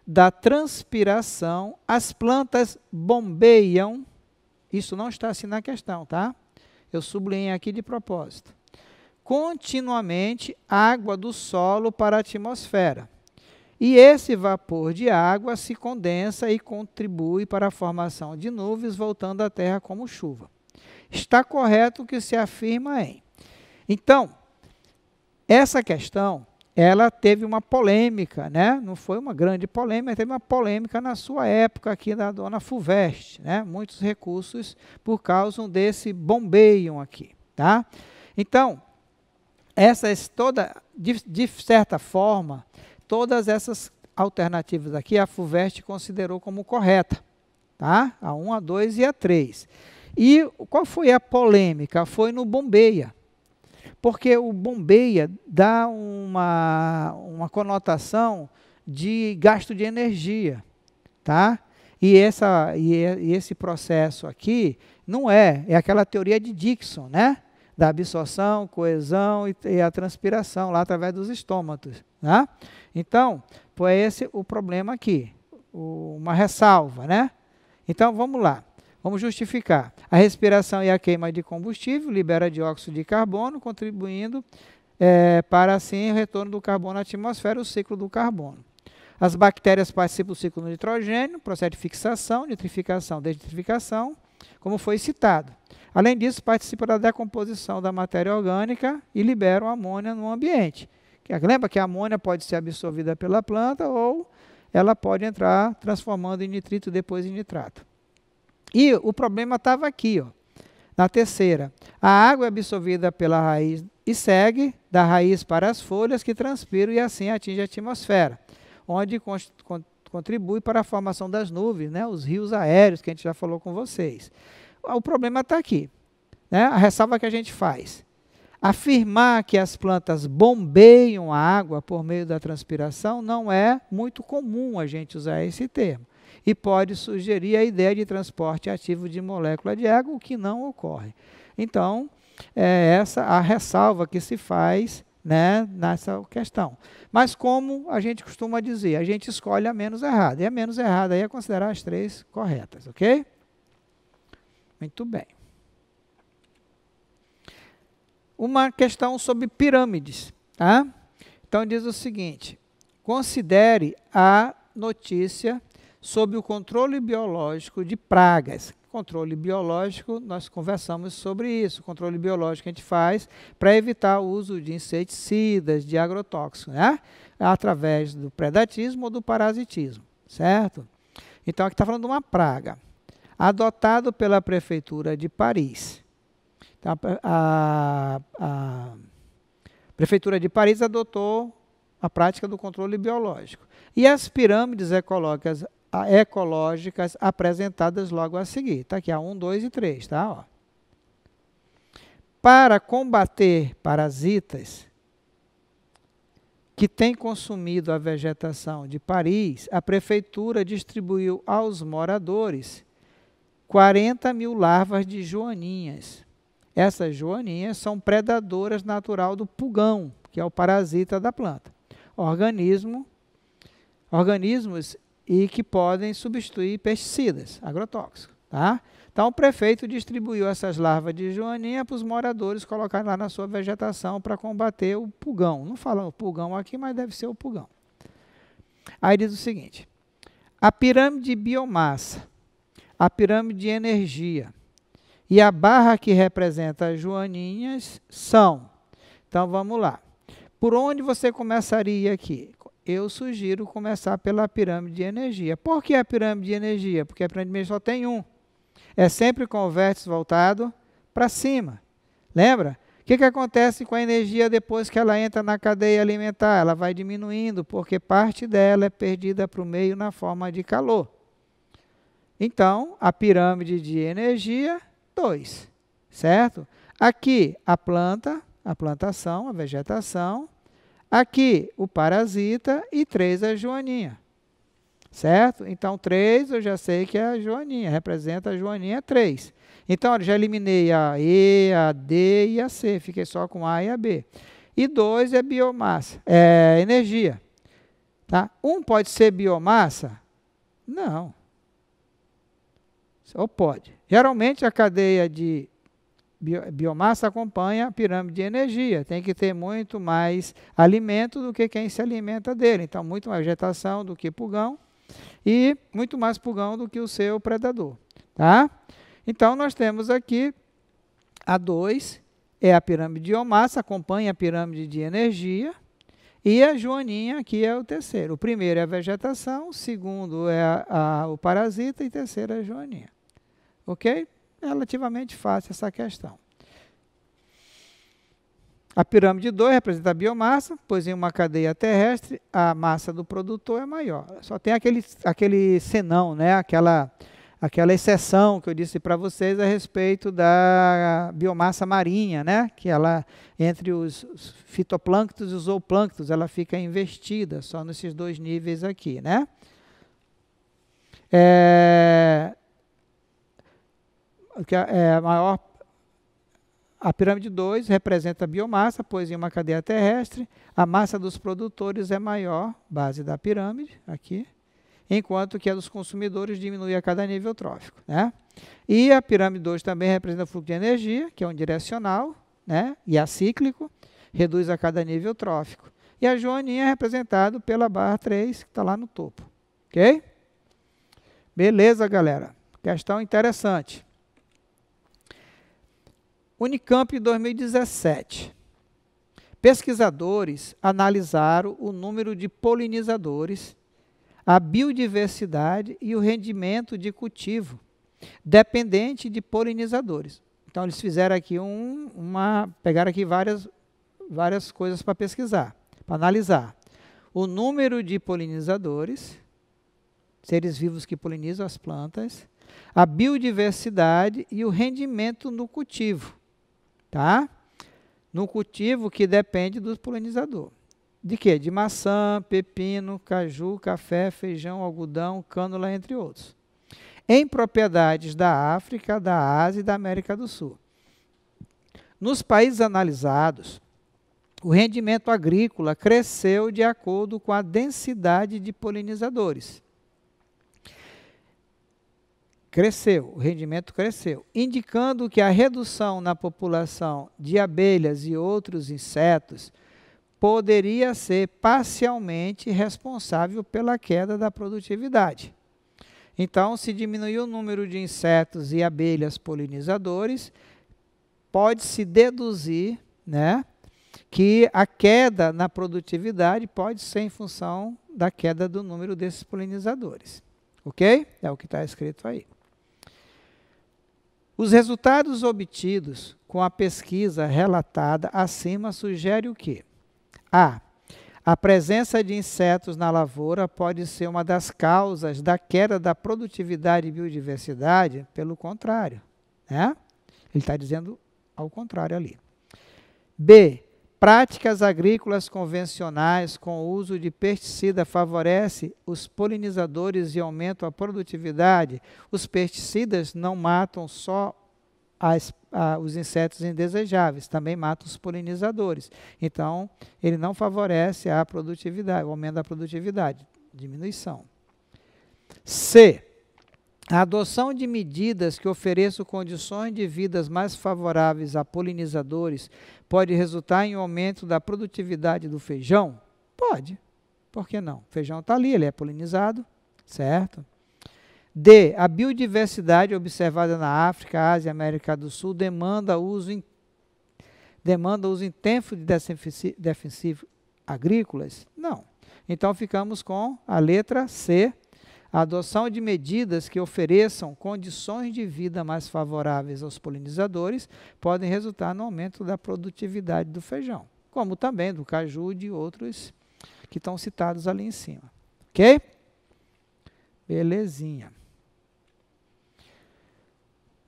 da transpiração, as plantas bombeiam, isso não está assim na questão, tá? Eu sublinhei aqui de propósito, continuamente água do solo para a atmosfera. E esse vapor de água se condensa e contribui para a formação de nuvens, voltando à Terra como chuva. Está correto o que se afirma em. Então, essa questão, ela teve uma polêmica, né? Não foi uma grande polêmica, teve uma polêmica na sua época aqui da dona FUVEST, né? Muitos recursos por causa desse bombeiam aqui, tá? Então, de certa forma, todas essas alternativas aqui, a FUVEST considerou como correta, tá? A 1, a 2 e a 3. E qual foi a polêmica? Foi no bombeia. Porque o bombeia dá uma conotação de gasto de energia, tá? E esse processo aqui não é aquela teoria de Dickson, né? Da absorção, coesão e a transpiração lá através dos estômatos, tá? Então, foi esse o problema aqui, uma ressalva, né? Então, vamos lá, vamos justificar. A respiração e a queima de combustível libera dióxido de carbono, contribuindo para, assim, o retorno do carbono à atmosfera, o ciclo do carbono. As bactérias participam do ciclo do nitrogênio, processo de fixação, nitrificação, desnitrificação, como foi citado. Além disso, participam da decomposição da matéria orgânica e liberam amônia no ambiente. Lembra que a amônia pode ser absorvida pela planta ou ela pode entrar transformando em nitrito depois em nitrato. E o problema estava aqui, ó, na terceira. A água é absorvida pela raiz e segue da raiz para as folhas que transpiram e assim atinge a atmosfera, onde contribui para a formação das nuvens, né? Os rios aéreos, que a gente já falou com vocês. O problema está aqui, né? A ressalva que a gente faz. Afirmar que as plantas bombeiam a água por meio da transpiração não é muito comum a gente usar esse termo. E pode sugerir a ideia de transporte ativo de molécula de água, o que não ocorre. Então, é essa a ressalva que se faz, né, nessa questão. Mas como a gente costuma dizer, a gente escolhe a menos errada. E a menos errada aí é considerar as 3 corretas, ok? Muito bem. Uma questão sobre pirâmides, tá? Então diz o seguinte: considere a notícia sobre o controle biológico de pragas. Controle biológico, nós conversamos sobre isso. O controle biológico que a gente faz para evitar o uso de inseticidas, de agrotóxicos, né? Através do predatismo ou do parasitismo, certo? Então aqui está falando de uma praga. Adotado pela Prefeitura de Paris. Então, a Prefeitura de Paris adotou a prática do controle biológico. E as pirâmides ecológicas apresentadas logo a seguir. Está aqui a 1, 2 e 3. Tá? Ó. Para combater parasitas que têm consumido a vegetação de Paris, a Prefeitura distribuiu aos moradores 40 mil larvas de joaninhas. Essas joaninhas são predadoras natural do pulgão, que é o parasita da planta. Organismos e que podem substituir pesticidas, agrotóxicos. Tá? Então, o prefeito distribuiu essas larvas de joaninha para os moradores colocarem lá na sua vegetação para combater o pulgão. Não falam o pulgão aqui, mas deve ser o pulgão. Aí diz o seguinte: a pirâmide de biomassa, a pirâmide de energia e a barra que representa as joaninhas são. Então, vamos lá. Por onde você começaria aqui? Eu sugiro começar pela pirâmide de energia. Por que a pirâmide de energia? Porque a pirâmide de energia só tem um. É sempre com o vértice voltado para cima. Lembra? O que acontece com a energia depois que ela entra na cadeia alimentar? Ela vai diminuindo, porque parte dela é perdida para o meio na forma de calor. Então, a pirâmide de energia, 2, certo? Aqui, a plantação, a vegetação. Aqui, o parasita e 3, a joaninha. Certo? Então, 3 eu já sei que é a joaninha, representa a joaninha 3. Então, eu já eliminei a E, a D e a C, fiquei só com A e a B. E 2 é biomassa, é energia. Tá? 1 pode ser biomassa? Não. Ou pode. Geralmente, a cadeia de biomassa acompanha a pirâmide de energia. Tem que ter muito mais alimento do que quem se alimenta dele. Então, muito mais vegetação do que pulgão e muito mais pulgão do que o seu predador. Tá? Então, nós temos aqui a 2, é a pirâmide de biomassa, acompanha a pirâmide de energia, e a joaninha aqui é o terceiro. O primeiro é a vegetação, o segundo é o parasita e o terceiro é a joaninha. Ok? Relativamente fácil essa questão. A pirâmide 2 representa a biomassa, pois em uma cadeia terrestre a massa do produtor é maior. Só tem aquele senão, né? aquela exceção que eu disse para vocês a respeito da biomassa marinha, né? Que ela, entre os fitoplânctons e os zooplânctons, ela fica investida só nesses 2 níveis aqui, né? A pirâmide 2 representa a biomassa, pois em uma cadeia terrestre, a massa dos produtores é maior, base da pirâmide, aqui, enquanto que a dos consumidores diminui a cada nível trófico. Né? E a pirâmide 2 também representa o fluxo de energia, que é unidirecional, né? E acíclico, reduz a cada nível trófico. E a joaninha é representado pela barra 3, que está lá no topo. Ok? Beleza, galera. Questão interessante. Unicamp 2017. Pesquisadores analisaram o número de polinizadores, a biodiversidade e o rendimento de cultivo, dependente de polinizadores. Então, eles fizeram aqui pegaram aqui várias várias coisas para pesquisar, para analisar. O número de polinizadores, seres vivos que polinizam as plantas, a biodiversidade e o rendimento no cultivo, tá? No cultivo que depende do polinizador. De quê? De maçã, pepino, caju, café, feijão, algodão, cânula, entre outros. Em propriedades da África, da Ásia e da América do Sul. Nos países analisados, o rendimento agrícola cresceu de acordo com a densidade de polinizadores. O rendimento cresceu, indicando que a redução na população de abelhas e outros insetos poderia ser parcialmente responsável pela queda da produtividade. Então, se diminuir o número de insetos e abelhas polinizadores, pode-se deduzir, né, que a queda na produtividade pode ser em função da queda do número desses polinizadores. Ok? É o que está escrito aí. Os resultados obtidos com a pesquisa relatada acima sugerem o quê? A presença de insetos na lavoura pode ser uma das causas da queda da produtividade e biodiversidade, pelo contrário, né? Ele está dizendo ao contrário ali. B. Práticas agrícolas convencionais com o uso de pesticida favorecem os polinizadores e aumentam a produtividade. Os pesticidas não matam só os insetos indesejáveis, também matam os polinizadores. Então, ele não favorece a produtividade, o aumento da produtividade, diminuição. C. A adoção de medidas que ofereçam condições de vida mais favoráveis a polinizadores pode resultar em um aumento da produtividade do feijão? Pode. Por que não? O feijão está ali, ele é polinizado, certo? D. A biodiversidade observada na África, Ásia e América do Sul demanda uso intenso de defensivos agrícolas? Não. Então, ficamos com a letra C. A adoção de medidas que ofereçam condições de vida mais favoráveis aos polinizadores podem resultar no aumento da produtividade do feijão, como também do caju e de outros que estão citados ali em cima. Ok? Belezinha.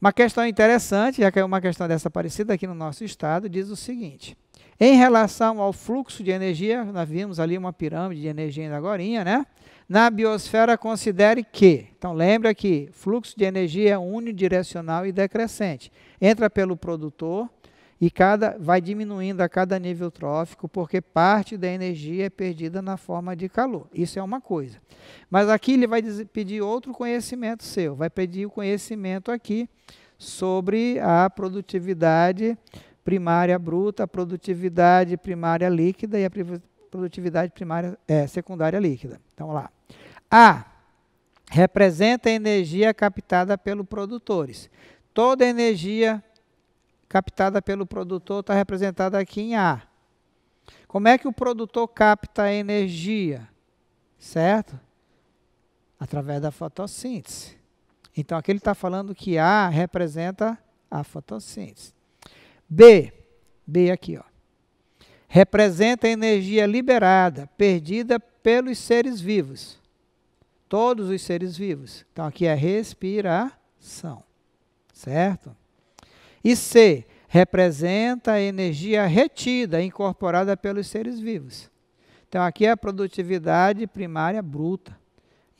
Uma questão interessante, já que é uma questão dessa parecida aqui no nosso estado, diz o seguinte: em relação ao fluxo de energia, nós vimos ali uma pirâmide de energia ainda agorinha, né? Na biosfera, considere que, então lembra que fluxo de energia é unidirecional e decrescente. Entra pelo produtor e vai diminuindo a cada nível trófico, porque parte da energia é perdida na forma de calor. Isso é uma coisa. Mas aqui ele vai pedir outro conhecimento seu, vai pedir o conhecimento aqui sobre a produtividade primária bruta, a produtividade primária líquida e a produtividade primária secundária líquida. Então, vamos lá. A. Representa a energia captada pelos produtores. Toda energia captada pelo produtor está representada aqui em A. Como é que o produtor capta a energia? Certo? Através da fotossíntese. Então, aqui ele está falando que A representa a fotossíntese. B aqui, ó. Representa a energia liberada, perdida pelos seres vivos. Todos os seres vivos. Então, aqui é respiração. Certo? E C, representa a energia retida, incorporada pelos seres vivos. Então, aqui é a produtividade primária bruta.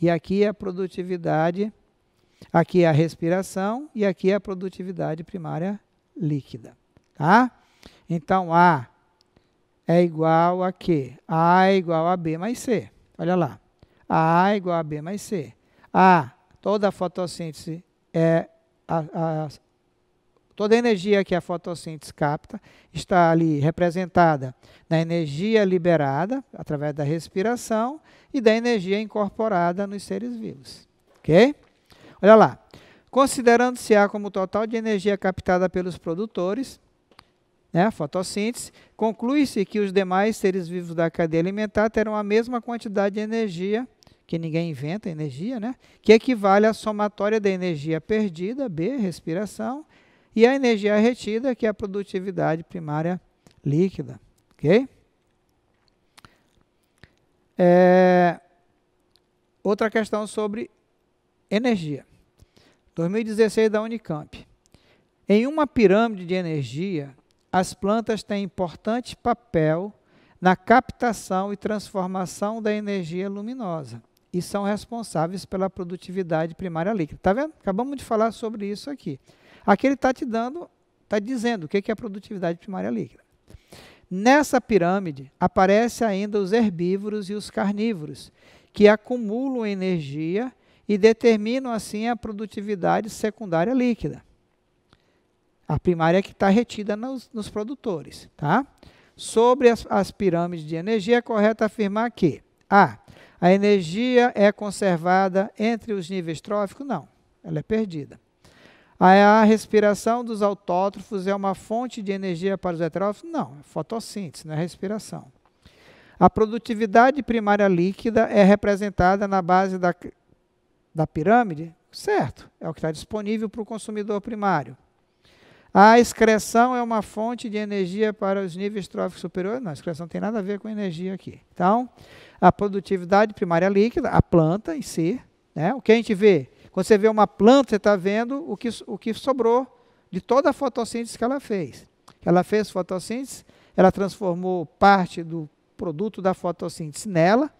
E aqui é a produtividade, aqui é a respiração e aqui é a produtividade primária líquida. Tá? Então, A é igual a quê? A é igual a B mais C. Olha lá. A é igual a B mais C. Toda a fotossíntese toda a energia que a fotossíntese capta está ali representada na energia liberada através da respiração e da energia incorporada nos seres vivos. Ok? Olha lá. Considerando-se A como total de energia captada pelos produtores, né, fotossíntese, conclui-se que os demais seres vivos da cadeia alimentar terão a mesma quantidade de energia, que ninguém inventa energia, né, que equivale à somatória da energia perdida, B, respiração, e a energia retida, que é a produtividade primária líquida. Ok? Outra questão sobre energia. 2016 da Unicamp. Em uma pirâmide de energia, as plantas têm importante papel na captação e transformação da energia luminosa e são responsáveis pela produtividade primária líquida. Está vendo? Acabamos de falar sobre isso aqui. Aqui ele está dizendo o que é a produtividade primária líquida. Nessa pirâmide, aparecem ainda os herbívoros e os carnívoros, que acumulam energia e determinam assim a produtividade secundária líquida. A primária é que está retida nos produtores. Tá? Sobre as pirâmides de energia, é correto afirmar que a energia é conservada entre os níveis tróficos? Não, ela é perdida. A respiração dos autótrofos é uma fonte de energia para os heterótrofos? Não, é fotossíntese, não é respiração. A produtividade primária líquida é representada na base da pirâmide? Certo, é o que está disponível para o consumidor primário. A excreção é uma fonte de energia para os níveis tróficos superiores? Não, a excreção não tem nada a ver com energia aqui. Então, a produtividade primária líquida, a planta em si, né? O que a gente vê? Quando você vê uma planta, você está vendo o que sobrou de toda a fotossíntese que ela fez. Ela fez fotossíntese, ela transformou parte do produto da fotossíntese nela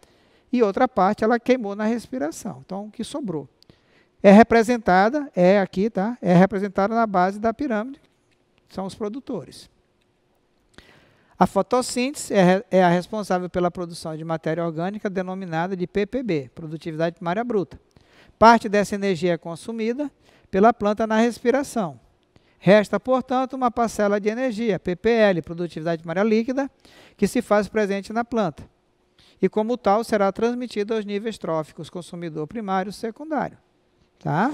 e outra parte ela queimou na respiração. Então, o que sobrou? É representada, aqui, tá? É representada na base da pirâmide, são os produtores. A fotossíntese é a responsável pela produção de matéria orgânica denominada de PPB, produtividade primária bruta. Parte dessa energia é consumida pela planta na respiração. Resta, portanto, uma parcela de energia, PPL, produtividade primária líquida, que se faz presente na planta. E, como tal, será transmitida aos níveis tróficos, consumidor primário e secundário. Tá?